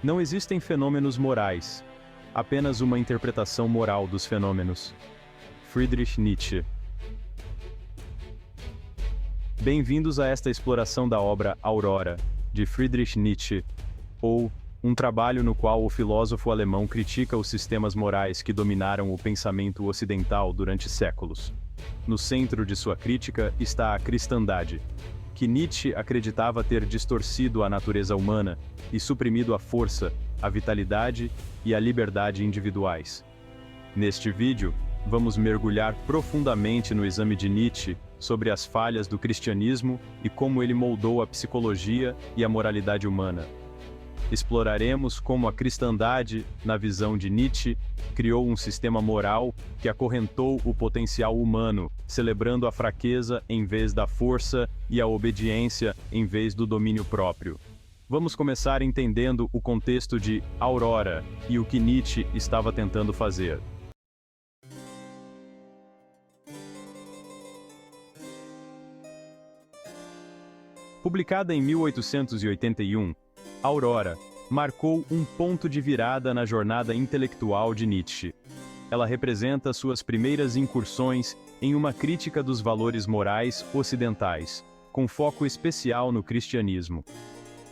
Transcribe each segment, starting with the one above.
Não existem fenômenos morais, apenas uma interpretação moral dos fenômenos. Friedrich Nietzsche. Bem-vindos a esta exploração da obra Aurora, de Friedrich Nietzsche, ou um trabalho no qual o filósofo alemão critica os sistemas morais que dominaram o pensamento ocidental durante séculos. No centro de sua crítica está a cristandade, que Nietzsche acreditava ter distorcido a natureza humana e suprimido a força, a vitalidade e a liberdade individuais. Neste vídeo, vamos mergulhar profundamente no exame de Nietzsche sobre as falhas do cristianismo e como ele moldou a psicologia e a moralidade humana. Exploraremos como a cristandade, na visão de Nietzsche, criou um sistema moral que acorrentou o potencial humano, celebrando a fraqueza em vez da força e a obediência em vez do domínio próprio. Vamos começar entendendo o contexto de Aurora e o que Nietzsche estava tentando fazer. Publicada em 1881, Aurora marcou um ponto de virada na jornada intelectual de Nietzsche. Ela representa suas primeiras incursões em uma crítica dos valores morais ocidentais, com foco especial no cristianismo.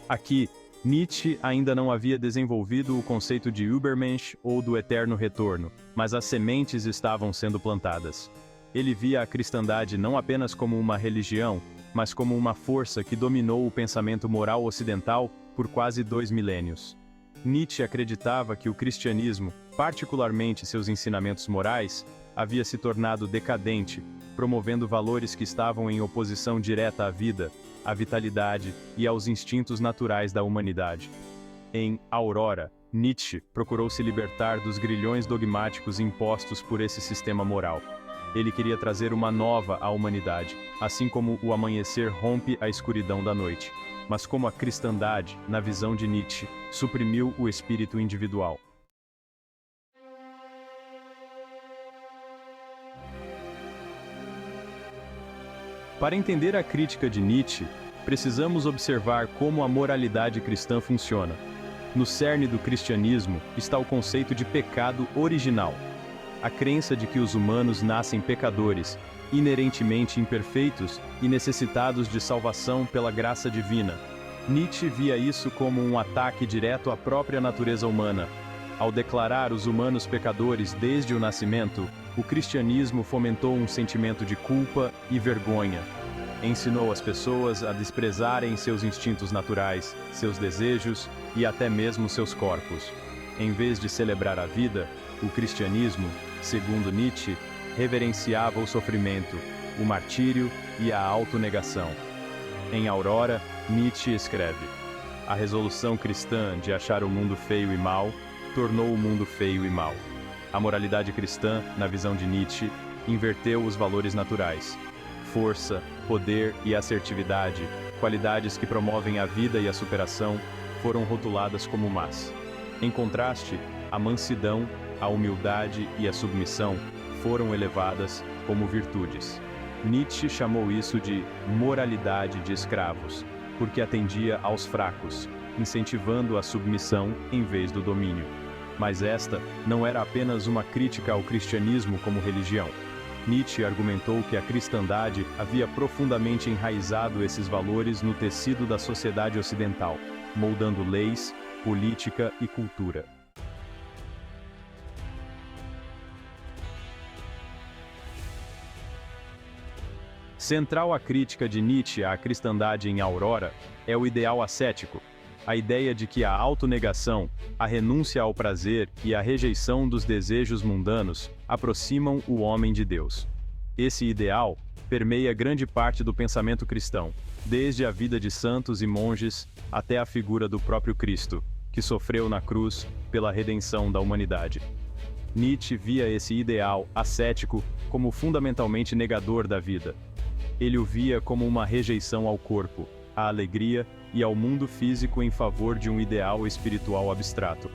Aqui, Nietzsche ainda não havia desenvolvido o conceito de Übermensch ou do eterno retorno, mas as sementes estavam sendo plantadas. Ele via a cristandade não apenas como uma religião, mas como uma força que dominou o pensamento moral ocidental por quase 2 milênios. Nietzsche acreditava que o cristianismo, particularmente seus ensinamentos morais, havia se tornado decadente, promovendo valores que estavam em oposição direta à vida, à vitalidade e aos instintos naturais da humanidade. Em Aurora, Nietzsche procurou se libertar dos grilhões dogmáticos impostos por esse sistema moral. Ele queria trazer uma nova à humanidade, assim como o amanhecer rompe a escuridão da noite. Mas como a cristandade, na visão de Nietzsche, suprimiu o espírito individual. Para entender a crítica de Nietzsche, precisamos observar como a moralidade cristã funciona. No cerne do cristianismo está o conceito de pecado original. A crença de que os humanos nascem pecadores, inerentemente imperfeitos e necessitados de salvação pela graça divina. Nietzsche via isso como um ataque direto à própria natureza humana. Ao declarar os humanos pecadores desde o nascimento, o cristianismo fomentou um sentimento de culpa e vergonha. Ensinou as pessoas a desprezarem seus instintos naturais, seus desejos e até mesmo seus corpos. Em vez de celebrar a vida, o cristianismo, segundo Nietzsche, reverenciava o sofrimento, o martírio e a autonegação. Em Aurora, Nietzsche escreve: a resolução cristã de achar o mundo feio e mau, tornou o mundo feio e mau. A moralidade cristã, na visão de Nietzsche, inverteu os valores naturais. Força, poder e assertividade, qualidades que promovem a vida e a superação, foram rotuladas como más. Em contraste, a mansidão, a humildade e a submissão foram elevadas como virtudes. Nietzsche chamou isso de moralidade de escravos, porque atendia aos fracos, incentivando a submissão em vez do domínio. Mas esta não era apenas uma crítica ao cristianismo como religião. Nietzsche argumentou que a cristandade havia profundamente enraizado esses valores no tecido da sociedade ocidental, moldando leis, política e cultura. Central à crítica de Nietzsche à cristandade em Aurora é o ideal ascético, a ideia de que a autonegação, a renúncia ao prazer e a rejeição dos desejos mundanos aproximam o homem de Deus. Esse ideal permeia grande parte do pensamento cristão, desde a vida de santos e monges até a figura do próprio Cristo, que sofreu na cruz pela redenção da humanidade. Nietzsche via esse ideal ascético como fundamentalmente negador da vida. Ele o via como uma rejeição ao corpo, à alegria e ao mundo físico em favor de um ideal espiritual abstrato.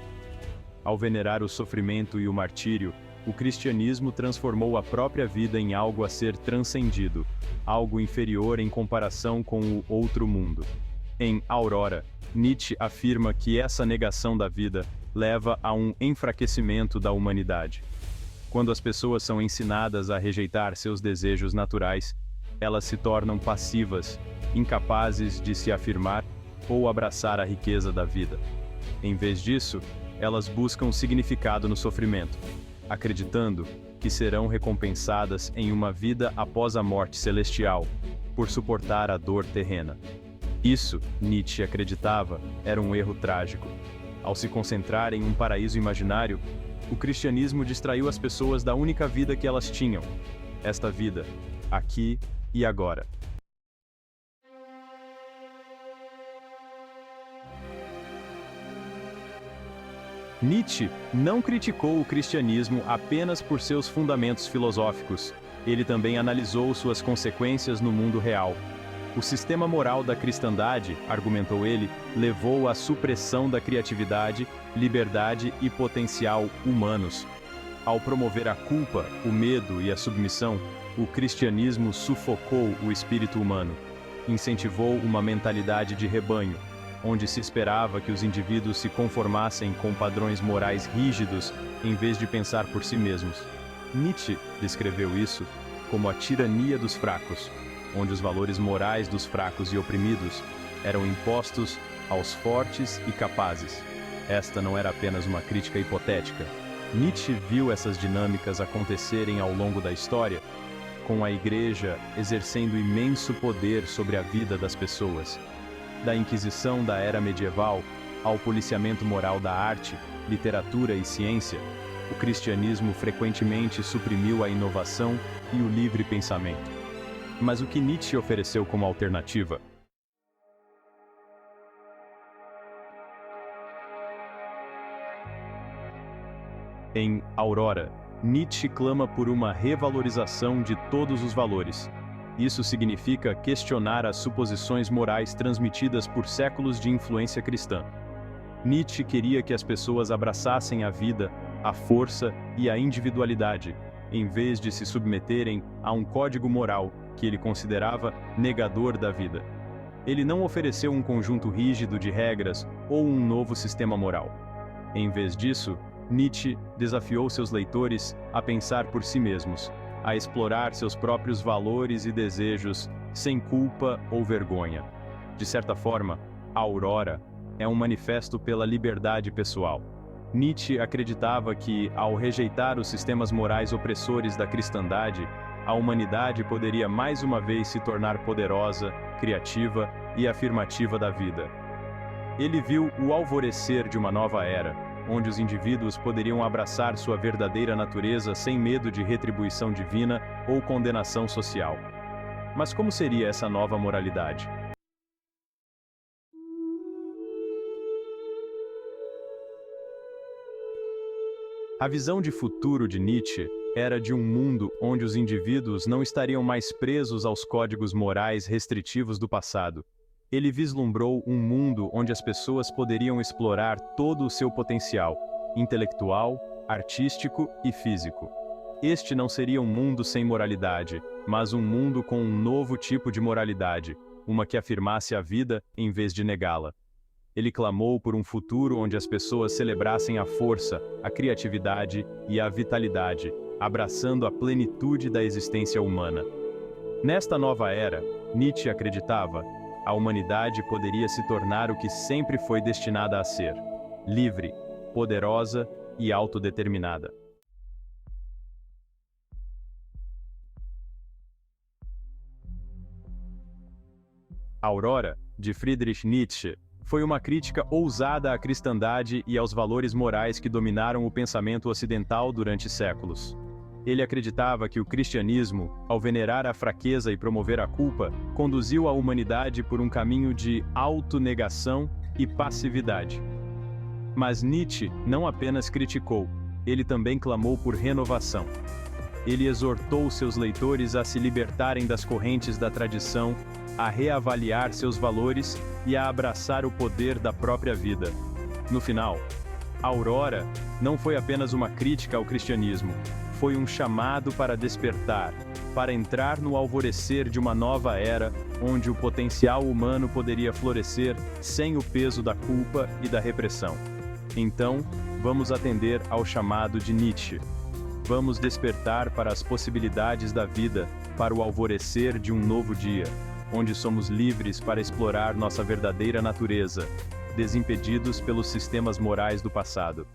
Ao venerar o sofrimento e o martírio, o cristianismo transformou a própria vida em algo a ser transcendido, algo inferior em comparação com o outro mundo. Em Aurora, Nietzsche afirma que essa negação da vida leva a um enfraquecimento da humanidade. Quando as pessoas são ensinadas a rejeitar seus desejos naturais, elas se tornam passivas, incapazes de se afirmar ou abraçar a riqueza da vida. Em vez disso, elas buscam significado no sofrimento, acreditando que serão recompensadas em uma vida após a morte celestial, por suportar a dor terrena. Isso, Nietzsche acreditava, era um erro trágico. Ao se concentrar em um paraíso imaginário, o cristianismo distraiu as pessoas da única vida que elas tinham. Esta vida, aqui e agora. Nietzsche não criticou o cristianismo apenas por seus fundamentos filosóficos. Ele também analisou suas consequências no mundo real. O sistema moral da cristandade, argumentou ele, levou à supressão da criatividade, liberdade e potencial humanos. Ao promover a culpa, o medo e a submissão, o cristianismo sufocou o espírito humano. Incentivou uma mentalidade de rebanho, onde se esperava que os indivíduos se conformassem com padrões morais rígidos em vez de pensar por si mesmos. Nietzsche descreveu isso como a tirania dos fracos, onde os valores morais dos fracos e oprimidos eram impostos aos fortes e capazes. Esta não era apenas uma crítica hipotética. Nietzsche viu essas dinâmicas acontecerem ao longo da história, com a Igreja exercendo imenso poder sobre a vida das pessoas. Da Inquisição da era medieval ao policiamento moral da arte, literatura e ciência, o cristianismo frequentemente suprimiu a inovação e o livre pensamento. Mas o que Nietzsche ofereceu como alternativa? Em Aurora, Nietzsche clama por uma revalorização de todos os valores. Isso significa questionar as suposições morais transmitidas por séculos de influência cristã. Nietzsche queria que as pessoas abraçassem a vida, a força e a individualidade, em vez de se submeterem a um código moral que ele considerava negador da vida. Ele não ofereceu um conjunto rígido de regras ou um novo sistema moral. Em vez disso, Nietzsche desafiou seus leitores a pensar por si mesmos, a explorar seus próprios valores e desejos sem culpa ou vergonha. De certa forma, a Aurora é um manifesto pela liberdade pessoal. Nietzsche acreditava que, ao rejeitar os sistemas morais opressores da cristandade, a humanidade poderia mais uma vez se tornar poderosa, criativa e afirmativa da vida. Ele viu o alvorecer de uma nova era, onde os indivíduos poderiam abraçar sua verdadeira natureza sem medo de retribuição divina ou condenação social. Mas como seria essa nova moralidade? A visão de futuro de Nietzsche era de um mundo onde os indivíduos não estariam mais presos aos códigos morais restritivos do passado. Ele vislumbrou um mundo onde as pessoas poderiam explorar todo o seu potencial, intelectual, artístico e físico. Este não seria um mundo sem moralidade, mas um mundo com um novo tipo de moralidade, uma que afirmasse a vida em vez de negá-la. Ele clamou por um futuro onde as pessoas celebrassem a força, a criatividade e a vitalidade, abraçando a plenitude da existência humana. Nesta nova era, Nietzsche acreditava, a humanidade poderia se tornar o que sempre foi destinada a ser: livre, poderosa e autodeterminada. Aurora, de Friedrich Nietzsche, foi uma crítica ousada à cristandade e aos valores morais que dominaram o pensamento ocidental durante séculos. Ele acreditava que o cristianismo, ao venerar a fraqueza e promover a culpa, conduziu a humanidade por um caminho de autonegação e passividade. Mas Nietzsche não apenas criticou, ele também clamou por renovação. Ele exortou seus leitores a se libertarem das correntes da tradição, a reavaliar seus valores e a abraçar o poder da própria vida. No final, Aurora não foi apenas uma crítica ao cristianismo, foi um chamado para despertar, para entrar no alvorecer de uma nova era, onde o potencial humano poderia florescer sem o peso da culpa e da repressão. Então, vamos atender ao chamado de Nietzsche. Vamos despertar para as possibilidades da vida, para o alvorecer de um novo dia, onde somos livres para explorar nossa verdadeira natureza, desimpedidos pelos sistemas morais do passado.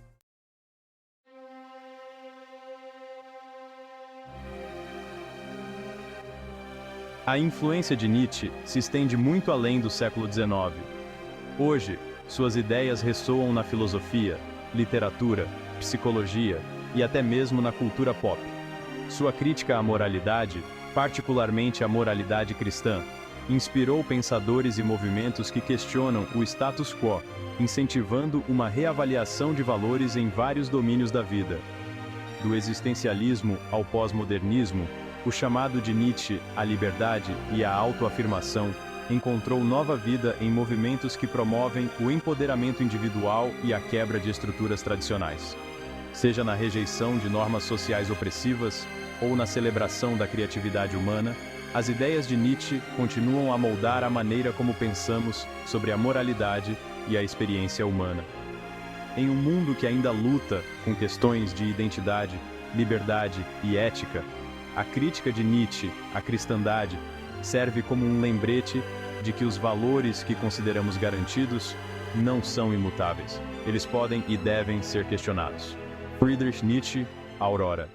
A influência de Nietzsche se estende muito além do século XIX. Hoje, suas ideias ressoam na filosofia, literatura, psicologia e até mesmo na cultura pop. Sua crítica à moralidade, particularmente à moralidade cristã, inspirou pensadores e movimentos que questionam o status quo, incentivando uma reavaliação de valores em vários domínios da vida. Do existencialismo ao pós-modernismo, o chamado de Nietzsche à liberdade e à autoafirmação encontrou nova vida em movimentos que promovem o empoderamento individual e a quebra de estruturas tradicionais. Seja na rejeição de normas sociais opressivas ou na celebração da criatividade humana, as ideias de Nietzsche continuam a moldar a maneira como pensamos sobre a moralidade e a experiência humana. Em um mundo que ainda luta com questões de identidade, liberdade e ética, a crítica de Nietzsche à cristandade serve como um lembrete de que os valores que consideramos garantidos não são imutáveis. Eles podem e devem ser questionados. Friedrich Nietzsche, Aurora.